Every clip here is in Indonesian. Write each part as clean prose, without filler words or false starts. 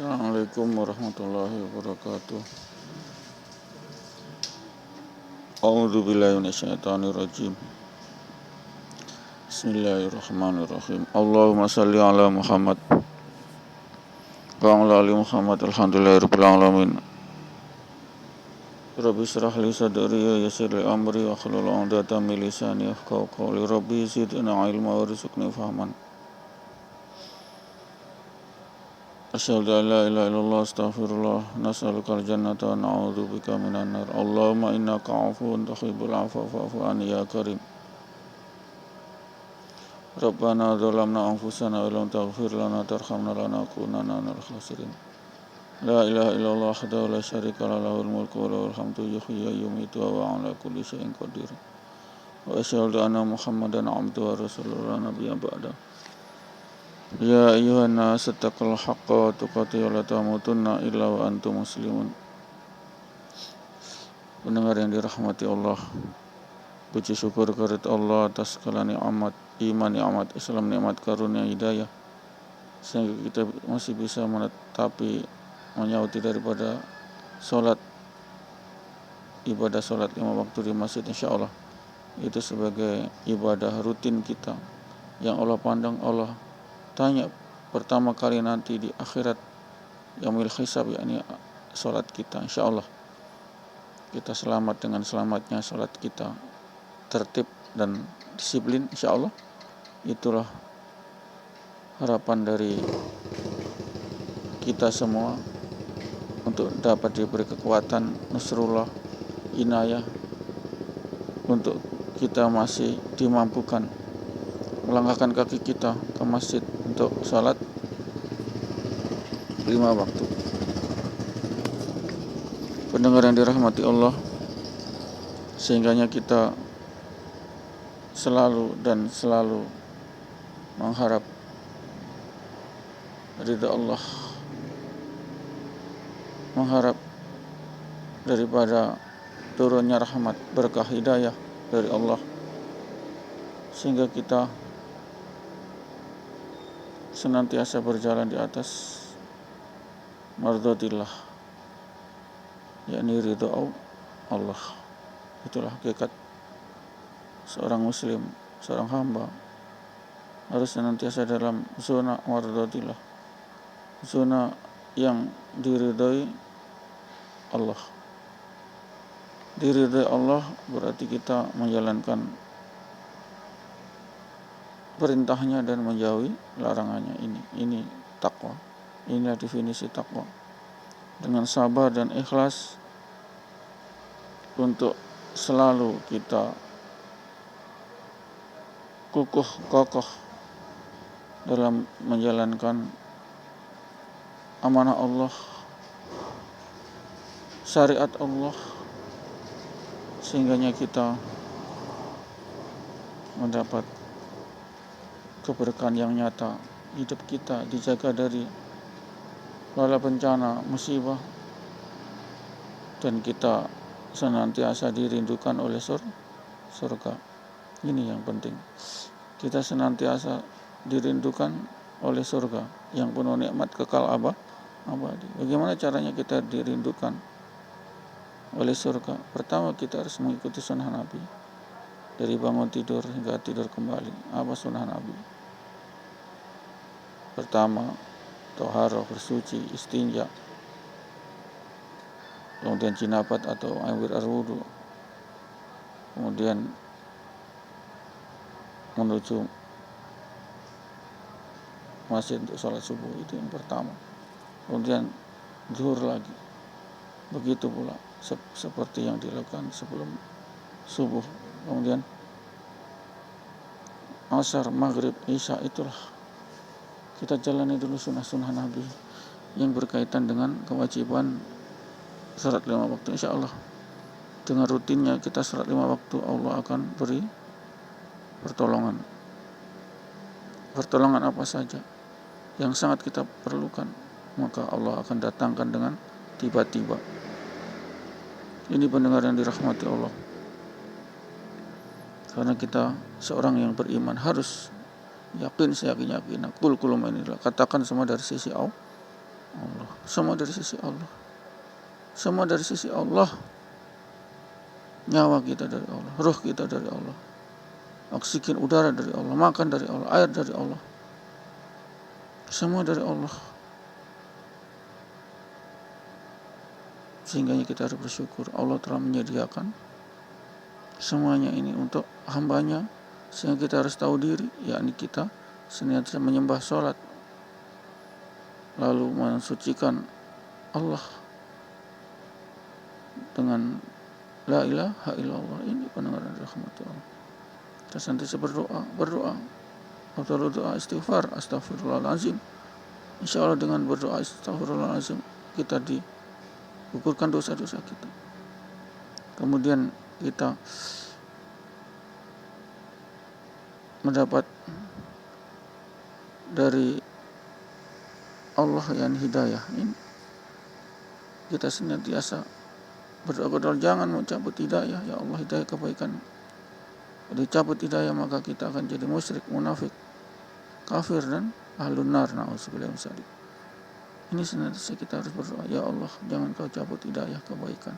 Assalamualaikum warahmatullahi wabarakatuh. A'udzu billahi minasyaitonir rajim. Bismillahirrahmanirrahim. Allahumma shalli ala Muhammad wa ala ali Muhammad. Alhamdulillahirabbil alamin. Rabbi shrah li sadri wa yassir li amri wa hlul 'uqdatam min lisani yafqahu qawli. Rabbi zidna ilma warzuqni fahman. Asyhadu an la ilaha illallah astaghfirullah nas'alukal jannata wa na'udzubika minan nar. Allahumma innaka 'afuwun tuhibbul 'afwa fa'fu 'anni ya karim. Rabbana zalamna anfusana wa lam taghfir lana tarhamna lanakunanna minal khasirin. La ilaha illallah wahdahu la syarika lahu lahul mulku wa lahul hamdu yuhyi wa yumiitu wa huwa 'ala kulli syai'in qadir. Wa asyhadu anna Muhammadan 'abduhu wa rasuluhu la nabiyya ba'da. Ya ayyuhan nas ittaqul haqqa wa tuqatih wa la tamutunna illa wa antum muslimun. Pendengar yang dirahmati Allah, puji syukur kehadirat Allah atas segala nikmat iman, nikmat Islam, nikmat karunia hidayah, sehingga kita masih bisa menetapi menyauti daripada ibadah sholat 5 waktu di masjid. Insyaallah itu sebagai ibadah rutin kita yang Allah pandang, Allah tanya pertama kali nanti di akhirat yaumil hisab, yakni sholat kita. Insyaallah kita selamat dengan selamatnya sholat kita, tertib dan disiplin. Insyaallah itulah harapan dari kita semua untuk dapat diberi kekuatan Nasrullah, inayah, untuk kita masih dimampukan melangkahkan kaki kita ke masjid untuk salat 5 waktu. Pendengar yang dirahmati Allah, sehingganya kita selalu mengharap ridha Allah, mengharap daripada turunnya rahmat, berkah, hidayah dari Allah, sehingga kita senantiasa berjalan di atas mardhatillah, yakni ridha Allah. Itulah hakikat seorang muslim, seorang hamba harus senantiasa dalam zona mardhatillah, zona yang diridhai Allah. Diridhai Allah berarti kita menjalankan perintahnya dan menjauhi larangannya. Ini takwa. Inilah definisi takwa. Dengan sabar dan ikhlas untuk selalu kita kokoh dalam menjalankan amanah Allah, syariat Allah, sehingganya kita mendapat keberkahan yang nyata. Hidup kita dijaga dari bala bencana, musibah, dan kita senantiasa dirindukan oleh surga. Ini yang penting. Kita senantiasa dirindukan oleh surga yang penuh nikmat kekal abadi. Bagaimana caranya kita dirindukan oleh surga? Pertama, kita harus mengikuti sunnah Nabi. Dari bangun tidur hingga tidur kembali, apa sunnah Nabi? Pertama, toharoh, bersuci, istinja, kemudian jinabat atau air wudu, kemudian menuju masjid untuk sholat subuh. Itu yang pertama. Kemudian zuhur lagi, begitu pula seperti yang dilakukan sebelum subuh. Kemudian asar, maghrib, isya. Itulah kita jalani dulu sunnah-sunnah Nabi yang berkaitan dengan kewajiban salat 5 waktu. Insyaallah dengan rutinnya kita salat 5 waktu, Allah akan beri pertolongan apa saja yang sangat kita perlukan, maka Allah akan datangkan dengan tiba-tiba. Ini pendengar yang dirahmati Allah, karena kita seorang yang beriman harus yakin seyakin-yakinnya, kul kulum inilah, katakan semua dari sisi Allah. Semua dari sisi Allah. Semua dari sisi Allah. Nyawa kita dari Allah, ruh kita dari Allah, oksigen udara dari Allah, makan dari Allah, air dari Allah. Semua dari Allah. Sehingga kita harus bersyukur Allah telah menyediakan semuanya ini untuk hambanya. Sehingga kita harus tahu diri, yakni kita senantiasa menyembah sholat, lalu mensucikan Allah dengan la ilaha illallah. Ini pendengaran rahmati Allah. Kita senantiasa berdoa atau doa istighfar, astagfirullahaladzim. Insya Allah dengan berdoa astagfirullahaladzim kita digugurkan dosa-dosa kita. Kemudian kita mendapat dari Allah yang hidayah. Ini kita senantiasa berdoa, jangan mencabut hidayah. Ya Allah, hidayah kebaikan. Kalau dicabut hidayah maka kita akan jadi musyrik, munafik, kafir dan ahlun nar. Na'udzubillah min dzalik. Ini senantiasa kita harus berdoa, ya Allah, jangan kau cabut hidayah kebaikan,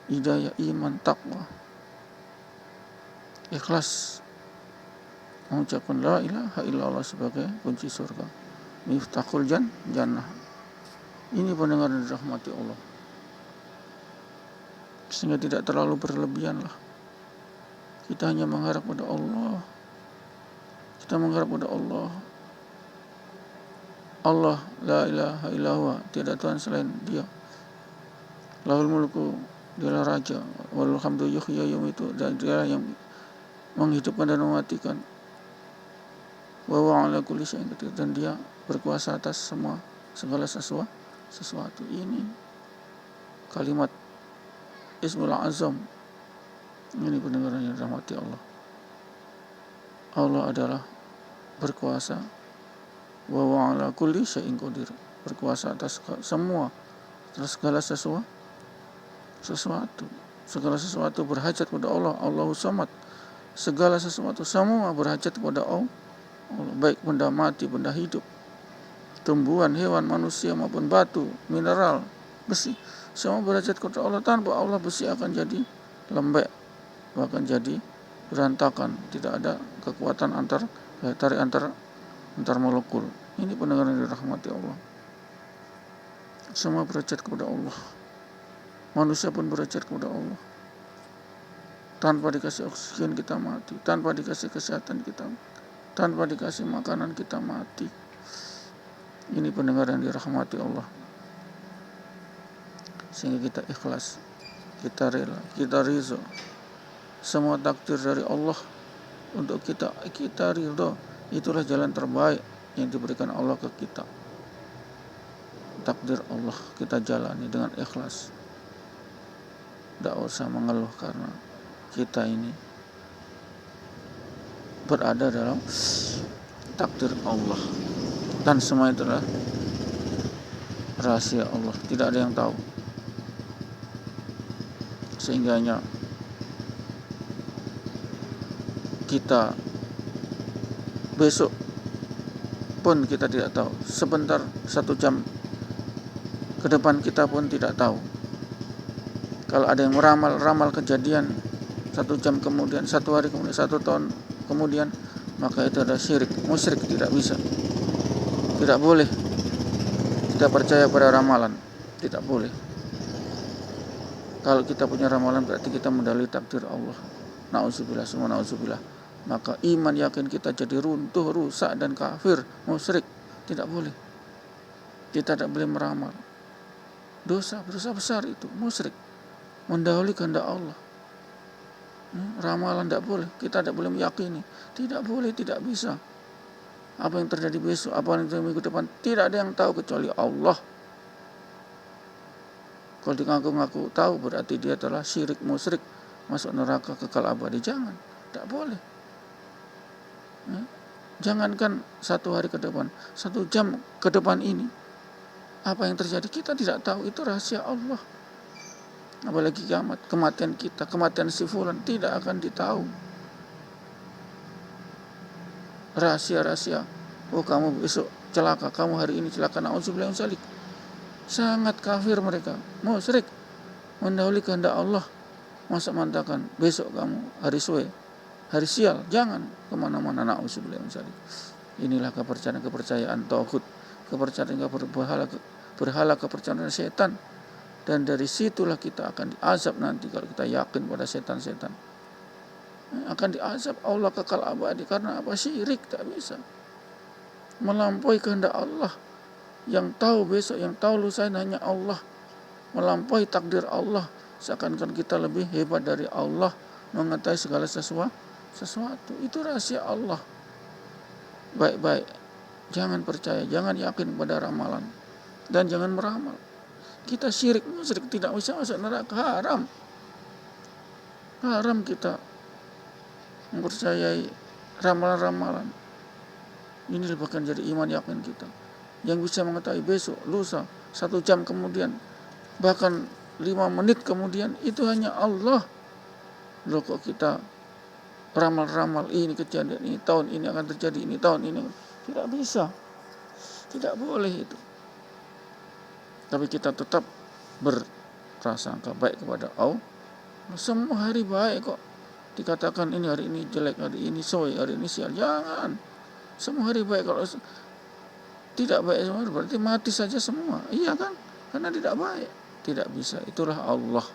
hidayah iman, takwa, ikhlas, mengucapkan la ilaha illallah sebagai kunci surga, miftahul jannah. Ini pendengar dan rahmati Allah. Sehingga tidak terlalu berlebihan lah. Kita hanya mengharap pada Allah. Kita mengharap pada Allah. Allah la ilaha illallah, tiada Tuhan selain Dia. Lahul mulku, Dialah raja. Walul hamdu yuhyi yumiitu, dan Dia yang menghidupkan dan mematikan. Wa huwa ala kulli syai'in qadir, dan Dia berkuasa atas segala sesuatu. Ini kalimat Ismul Azam. Ini pendengaran yang dirahmati Allah. Allah adalah berkuasa. Wa huwa ala kulli syai'in qadir, berkuasa atas semua, atas segala sesuatu. Segala sesuatu berhajat pada Allah. Allahu Samad. Segala sesuatu semua berhajat kepada Allah. Baik benda mati, benda hidup, tumbuhan, hewan, manusia maupun batu, mineral, besi, semua berhajat kepada Allah. Tanpa Allah besi akan jadi lembek, bahkan jadi berantakan. Tidak ada kekuatan tarik antar molekul. Ini pendengaran yang dirahmati Allah. Semua berhajat kepada Allah. Manusia pun berhajat kepada Allah. Tanpa dikasih oksigen kita mati, tanpa dikasih kesehatan kita, tanpa dikasih makanan kita mati. Ini pendengaran yang dirahmati Allah. Sehingga kita ikhlas, kita rela, kita ridho. Semua takdir dari Allah untuk kita ridho. Itulah jalan terbaik yang diberikan Allah ke kita. Takdir Allah kita jalani dengan ikhlas. Tidak usah mengeluh karena kita ini berada dalam takdir Allah. Dan semua itu adalah rahasia Allah. Tidak ada yang tahu. Sehingganya kita besok pun kita tidak tahu. Sebentar, 1 jam ke depan kita pun tidak tahu. Kalau ada yang meramal kejadian 1 jam kemudian, 1 hari kemudian, 1 tahun kemudian, maka itu adalah syirik, musyrik. Tidak bisa, tidak boleh kita percaya pada ramalan, tidak boleh. Kalau kita punya ramalan berarti kita mendalili takdir Allah. Na'udzubillah, semua na'udzubillah. Maka iman yakin kita jadi runtuh, rusak dan kafir, musyrik. Tidak boleh. Kita tidak boleh meramal. Dosa besar itu, musyrik. Mendahului kehendak Allah. Ramalan tidak boleh. Kita tidak boleh meyakini. Tidak boleh, tidak bisa. Apa yang terjadi besok, apa yang terjadi minggu depan, tidak ada yang tahu kecuali Allah. Kalau ngaku-ngaku tahu berarti dia telah syirik, musyrik, masuk neraka kekal abadi. Jangan, tidak boleh. Jangankan 1 hari ke depan, 1 jam ke depan ini, apa yang terjadi kita tidak tahu. Itu rahasia Allah. Apalagi kiamat, kematian kita, kematian si fulan tidak akan ditahu. Rahasia-rahasia. Oh, kamu besok celaka, kamu hari ini celaka, na'udzubillah min dzalik. Sangat kafir mereka, musyrik, mendahului kehendak Allah. Masa mengatakan besok kamu hari suwe, hari sial, jangan kemana-mana. Na'udzubillah min dzalik. Inilah kepercayaan tauhid, kepercayaan berhala, kepercayaan setan. Dan dari situlah kita akan diazab nanti kalau kita yakin pada setan-setan. Akan diazab Allah kekal abadi karena apa? Syirik, tak bisa melampaui kehendak Allah. Yang tahu besok, yang tahu lusa hanya Allah. Melampaui takdir Allah, seakan-akan kita lebih hebat dari Allah, mengetahui segala sesuatu. Itu rahasia Allah. Baik-baik, jangan percaya, jangan yakin pada ramalan, dan jangan meramal. Kita syirik, musyrik, tidak bisa masuk neraka, haram kita mempercayai ramalan-ramalan. Ini bahkan jadi iman yakin kita. Yang bisa mengetahui besok, lusa, 1 jam kemudian, bahkan 5 menit kemudian, itu hanya Allah. Loh kok kita ramal-ramal ini kejadian ini, tahun ini akan terjadi ini, tahun ini. Tidak bisa. Tidak boleh itu. Tapi kita tetap berprasangka baik kepada Allah. Semua hari baik kok. Dikatakan ini hari ini jelek, hari ini soy, hari ini sial. Jangan. Semua hari baik. Kalau tidak baik semua berarti mati saja semua. Iya kan? Karena tidak baik. Tidak bisa. Itulah Allah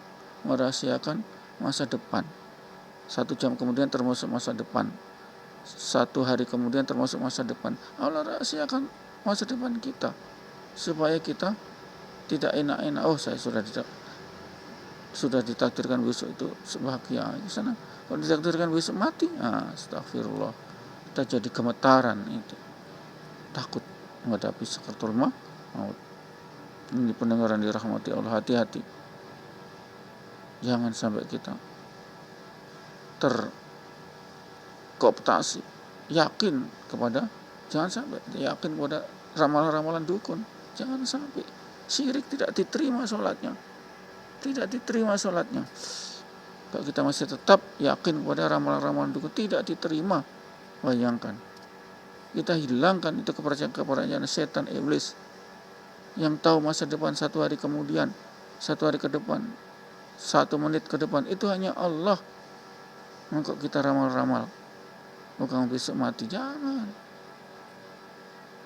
merahasiakan masa depan. 1 jam kemudian termasuk masa depan. 1 hari kemudian termasuk masa depan. Allah rahasiakan masa depan kita supaya kita tidak enak-enak. Oh, saya sudah ditakdirkan besok itu bahagia di sana. Kalau ditakdirkan besok mati, astagfirullah. Kita jadi gemetaran itu. Takut menghadapi sakaratul maut. Ini pendengaran dirahmati Allah, hati-hati. Jangan sampai kita terkooptasi, yakin kepada, jangan sampai yakin kepada ramalan-ramalan dukun. Jangan sampai. Syirik, tidak diterima sholatnya. Tidak diterima sholatnya. Kalau kita masih tetap yakin kepada ramalan-ramalan dukun, tidak diterima. Bayangkan. Kita hilangkan itu kepercayaan setan, iblis. Yang tahu masa depan 1 hari kemudian, 1 hari ke depan, 1 menit ke depan, itu hanya Allah. Maka kita ramal-ramal, kamu besok mati, jangan.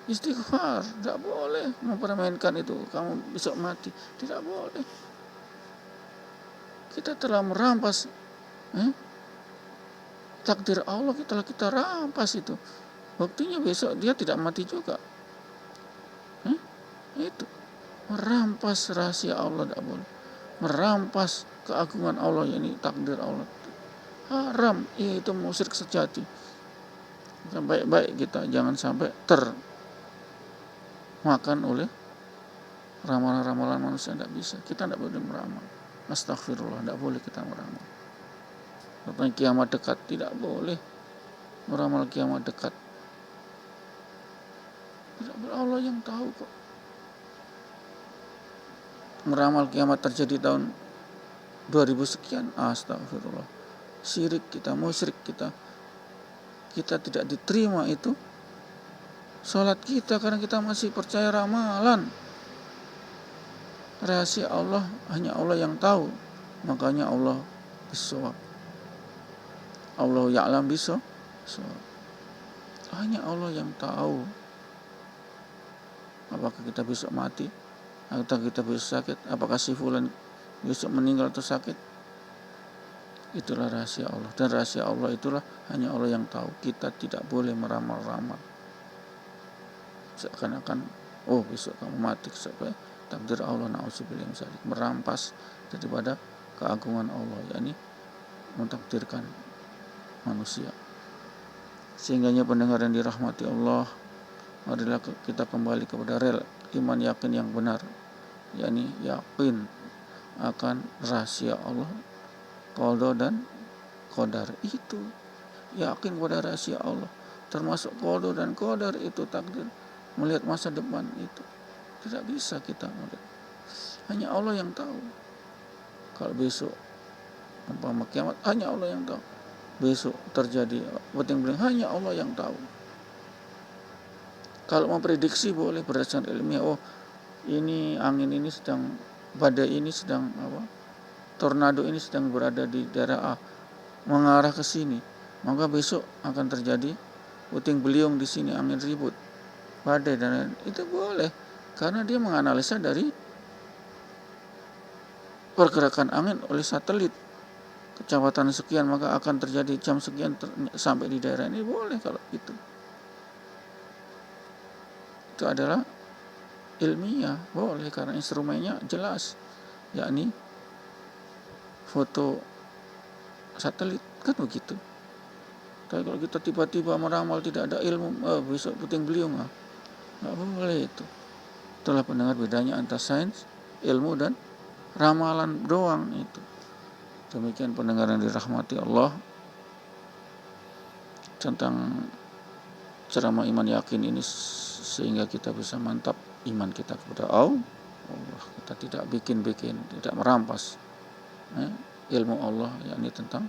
Istighfar, tidak boleh mempermainkan itu, kamu besok mati, tidak boleh. Kita telah merampas takdir Allah, kita rampas itu. Buktinya besok dia tidak mati juga. Itu merampas rahasia Allah, tidak boleh. Merampas keagungan Allah, yakni takdir Allah. Haram, itu musyrik sejati. Baik-baik kita jangan sampai termakan oleh ramalan-ramalan manusia. Tidak bisa, kita tidak boleh meramal. Astagfirullah, tidak boleh kita meramal. Katanya kiamat dekat, tidak boleh meramal kiamat dekat. Tidak boleh, Allah yang tahu kok. Meramal kiamat terjadi tahun 2000 sekian, astagfirullah. Syirik kita, musyrik kita tidak diterima itu sholat kita, karena kita masih percaya ramalan. Rahasia Allah hanya Allah yang tahu. Makanya Allah bisawab. Allah ya'lam bisawab. Hanya Allah yang tahu. Apakah kita besok mati? Apakah kita besok sakit? Apakah si fulan besok meninggal atau sakit? Itulah rahasia Allah. Dan rahasia Allah itulah hanya Allah yang tahu. Kita tidak boleh meramal-ramal. Seakan-akan, besok kamu mati. Sampai takdir Allah, na'udzubillah min dzalik. Merampas daripada keagungan Allah, yakni mentakdirkan manusia. Sehingganya pendengar yang dirahmati Allah, marilah kita kembali kepada rel iman yakin yang benar, yakni yakin akan rahasia Allah, qada dan qadar. Itu yakin pada rahasia Allah, termasuk qada dan qadar, itu takdir, melihat masa depan itu tidak bisa kita melihat. Hanya Allah yang tahu. Kalau besok umpama kiamat, hanya Allah yang tahu. Besok terjadi penting-penting, hanya Allah yang tahu. Kalau memprediksi boleh berdasarkan ilmiah, ini angin ini sedang, badai ini sedang tornado ini sedang berada di daerah A, mengarah ke sini, maka besok akan terjadi puting beliung di sini, angin ribut, badai dan lain. Itu boleh karena dia menganalisa dari pergerakan angin oleh satelit. Kecepatan sekian maka akan terjadi jam sekian sampai di daerah ini, boleh kalau itu. Itu adalah ilmiah, boleh karena instrumennya jelas, yakni foto satelit, kan begitu. Tapi kalau kita tiba-tiba meramal tidak ada ilmu, besok puting beliung, nggak boleh itu. Itulah pendengar bedanya antara sains, ilmu dan ramalan doang itu. Demikian pendengar yang dirahmati Allah tentang ceramah iman yakin ini, sehingga kita bisa mantap iman kita kepada Allah. Kita tidak bikin-bikin, tidak merampas ilmu Allah, yakni tentang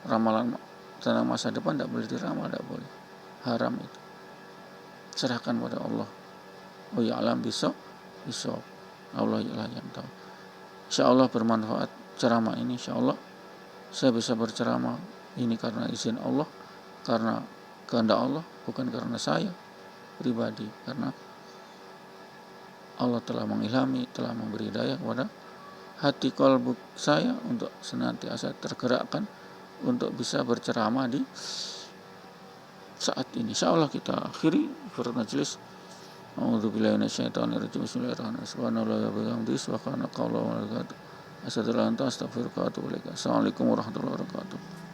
ramalan tentang masa depan tidak boleh diramal, tidak boleh, haram itu. Serahkan pada Allah. Oh ya alam bisawab, Allah lah yang tahu. Insyaallah bermanfaat ceramah ini. Insyaallah saya bisa berceramah ini karena izin Allah, karena kehendak Allah, bukan karena saya pribadi, karena Allah telah mengilhami, telah memberi hidayah kepada hati kalbu saya untuk senantiasa tergerakkan untuk bisa berceramah di saat ini. Insyaallah kita akhiri majelis. A'udzubillahi minasyaitonirrajim. Bismillahirrahmanirrahim. Subhanallahi wa bihamdihi subhanakallahumma wa bihamdika asyhadu an la ilaha illa anta astaghfiruka wa atubu ilaik. Assalamualaikum warahmatullahi wabarakatuh.